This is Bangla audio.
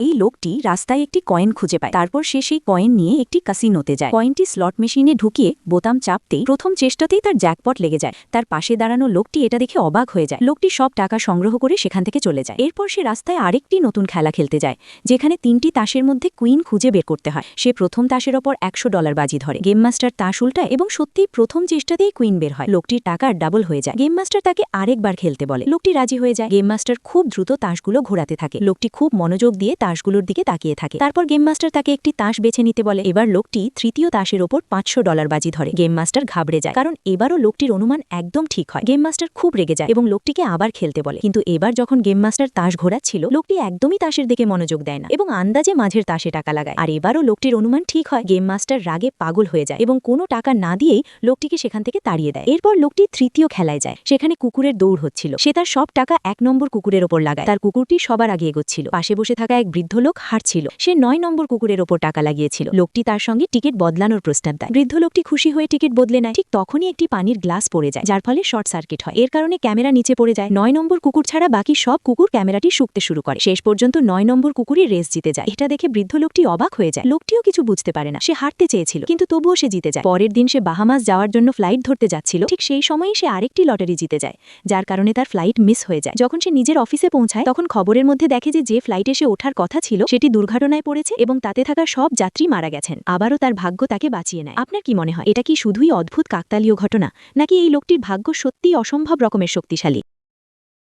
এই লোকটি রাস্তায় একটি কয়েন খুঁজে পায়। তারপর সে সেই কয়েন নিয়ে একটি কাসিনোতে যায়। কয়েনটি স্লট মেশিনে ঢুকিয়ে বোতাম চাপতেই প্রথম চেষ্টাতেই তার জ্যাকপট লেগে যায়। তার পাশে দাঁড়ানো লোকটি এটা দেখে অবাক হয়ে যায়। লোকটি সব টাকা সংগ্রহ করে সেখান থেকে চলে যায়। এরপর সে রাস্তায় আরেকটি নতুন খেলা খেলতে যায়, যেখানে 3টি তাসের মধ্যে কুইন খুঁজে বের করতে হয়। সে প্রথম তাসের ওপর $100 বাজি ধরে। গেম মাস্টার তাস উল্টায় এবং সত্যিই প্রথম চেষ্টাতেই কুইন বের হয়। লোকটির টাকা ডাবল হয়ে যায়। গেম মাস্টার তাকে আরেকবার খেলতে বলে। লোকটি রাজি হয়ে যায়। গেম মাস্টার খুব দ্রুত তাসগুলো ঘোরাতে থাকে। লোকটি খুব মনোযোগ দিয়ে তাসগুলোর দিকে তাকিয়ে থাকে। তারপর গেম মাস্টার তাকে একটি তাস বেছে নিতে বলে। এবার লোকটি তৃতীয় তাসের ওপর $500 বাজি ধরে। গেম মাস্টার ঘাবড়ে যায়, কারণ এবারও লোকটির অনুমান একদম ঠিক হয়। গেম মাস্টার খুব রেগে যায় এবং লোকটিকে আবার খেলতে বলে। কিন্তু এবার যখন গেম মাস্টার তাস ঘোরাচ্ছিল, লোকটি একদমই তাসের দিকে মনোযোগ দেয় না এবং আন্দাজে মাঝের তাসে টাকা লাগায়। আর এবারও লোকটির অনুমান ঠিক হয়। গেম মাস্টার রাগে পাগল হয়ে যায় এবং কোনো টাকা না দিয়েই লোকটিকে সেখান থেকে তাড়িয়ে দেয়। এরপর লোকটি তৃতীয় খেলায় যায়। সেখানে কুকুরের দৌড় হচ্ছিল। সে তার সব টাকা 1 নম্বর কুকুরের ওপর লাগায়। তার কুকুরটি সবার আগে এগোচ্ছিল। পাশে বসে থাকা এক বৃদ্ধ লোক হারছিল। সে 9 নম্বর কুকুরের ওপর টাকা লাগিয়েছিল। লোকটি তার সঙ্গে টিকিট বদলানোর প্রস্তাব দেয়। বৃদ্ধ লোকটি খুশি হয়ে টিকিট বদলে নেয়। ঠিক তখনই একটি পানির গ্লাস পড়ে যায়, যার ফলে শর্ট সার্কিট হয়। এর কারণে ক্যামেরা নিচে পড়ে যায়। 9 নম্বর কুকুর ছাড়া বাকি সব কুকুর ক্যামেরাটি শুকতে শুরু করে। শেষ পর্যন্ত 9 নম্বর কুকুরই রেস জিতে যায়। এটা দেখে বৃদ্ধ লোকটি অবাক হয়ে যায়। লোকটিও কিছু বুঝতে পারে না। সে হারতে চেয়েছিল, কিন্তু তবুও সে জিতে যায়। পরের দিন সে বাহামাস যাওয়ার জন্য ফ্লাইট ধরতে যাচ্ছিল। ঠিক সেই সময়ই সে আরেকটি লটারি জিতে যায়, যার কারণে তার ফ্লাইট মিস হয়ে যায়। যখন সে নিজের অফিসে পৌঁছায়, তখন খবরের মধ্যে দেখে যে ফ্লাইটে সে ওঠার কথা ছিল সেটি দুর্ঘটনায় পড়েছে এবং তাতে থাকা সব যাত্রী মারা গেছেন। আবারও তার ভাগ্য তাকে বাঁচিয়ে নেয়। আপনার কি মনে হয়, এটা কি শুধুই অদ্ভুত কাকতালীয় ঘটনা, নাকি এই লোকটির ভাগ্য সত্যিই অসম্ভব রকমের শক্তিশালী?